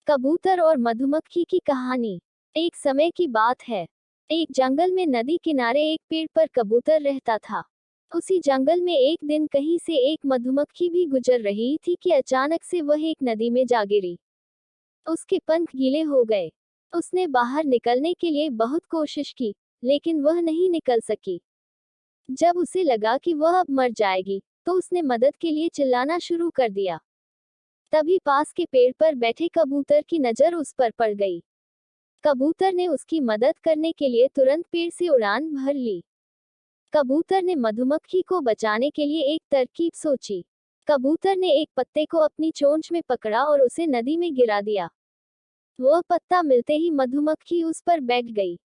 कबूतर और मधुमक्खी की कहानी। एक समय की बात है। एक जंगल में नदी किनारे एक पेड़ पर कबूतर रहता था। उसी जंगल में एक दिन कहीं से एक मधुमक्खी भी गुजर रही थी कि अचानक से वह एक नदी में जा गिरी। उसके पंख गीले हो गए। उसने बाहर निकलने के लिए बहुत कोशिश की, लेकिन वह नहीं निकल सकी। जब उसे लगा कि वह अब मर जाएगी, तो उसने मदद के लिए चिल्लाना शुरू कर दिया। तभी पास के पेड़ पर बैठे कबूतर की नजर उस पर पड़ गई। कबूतर ने उसकी मदद करने के लिए तुरंत पेड़ से उड़ान भर ली। कबूतर ने मधुमक्खी को बचाने के लिए एक तरकीब सोची। कबूतर ने एक पत्ते को अपनी चोंच में पकड़ा और उसे नदी में गिरा दिया। वह पत्ता मिलते ही मधुमक्खी उस पर बैठ गई।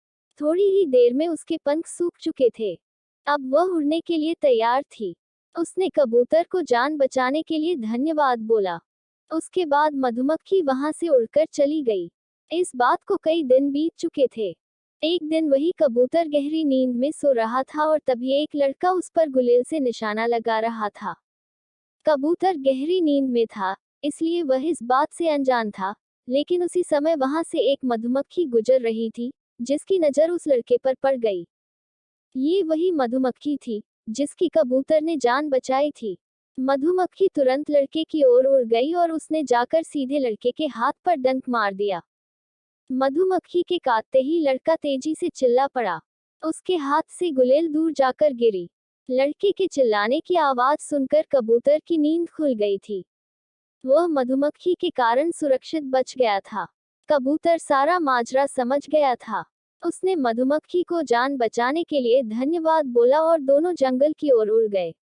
थोड़ी ही देर में उसके पंख सूख चुके थे। अब वह उड़ने के लिए तैयार थी। उसने कबूतर को जान बचाने के लिए धन्यवाद बोला। उसके बाद मधुमक्खी वहां से उड़कर चली गई। इस बात को कई दिन बीत चुके थे। एक दिन वही कबूतर गहरी नींद में सो रहा था और तभी एक लड़का उस पर गुलेल से निशाना लगा रहा था। कबूतर गहरी नींद में था, इसलिए वह इस बात से अनजान था, लेकिन उसी समय वहां से एक मधुमक्खी गुजर रही थी, जिसकी नजर उस लड़के पर पड़ गई। ये वही मधुमक्खी थी, जिसकी कबूतर ने जान बचाई थी। मधुमक्खी तुरंत लड़के की ओर उड़ गई और उसने जाकर सीधे लड़के के हाथ पर डंक मार दिया। मधुमक्खी के काटते ही लड़का तेजी से चिल्ला पड़ा। उसके हाथ से गुलेल दूर जाकर गिरी। लड़के के चिल्लाने की आवाज सुनकर कबूतर की नींद खुल गई थी। वह मधुमक्खी के कारण सुरक्षित बच गया था। कबूतर सारा माजरा समझ गया था। उसने मधुमक्खी को जान बचाने के लिए धन्यवाद बोला और दोनों जंगल की ओर उड़ गए।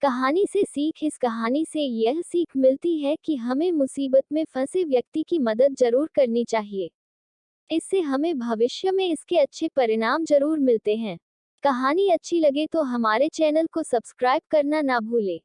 कहानी से सीख। इस कहानी से यह सीख मिलती है कि हमें मुसीबत में फंसे व्यक्ति की मदद जरूर करनी चाहिए। इससे हमें भविष्य में इसके अच्छे परिणाम जरूर मिलते हैं। कहानी अच्छी लगे तो हमारे चैनल को सब्सक्राइब करना ना भूलें।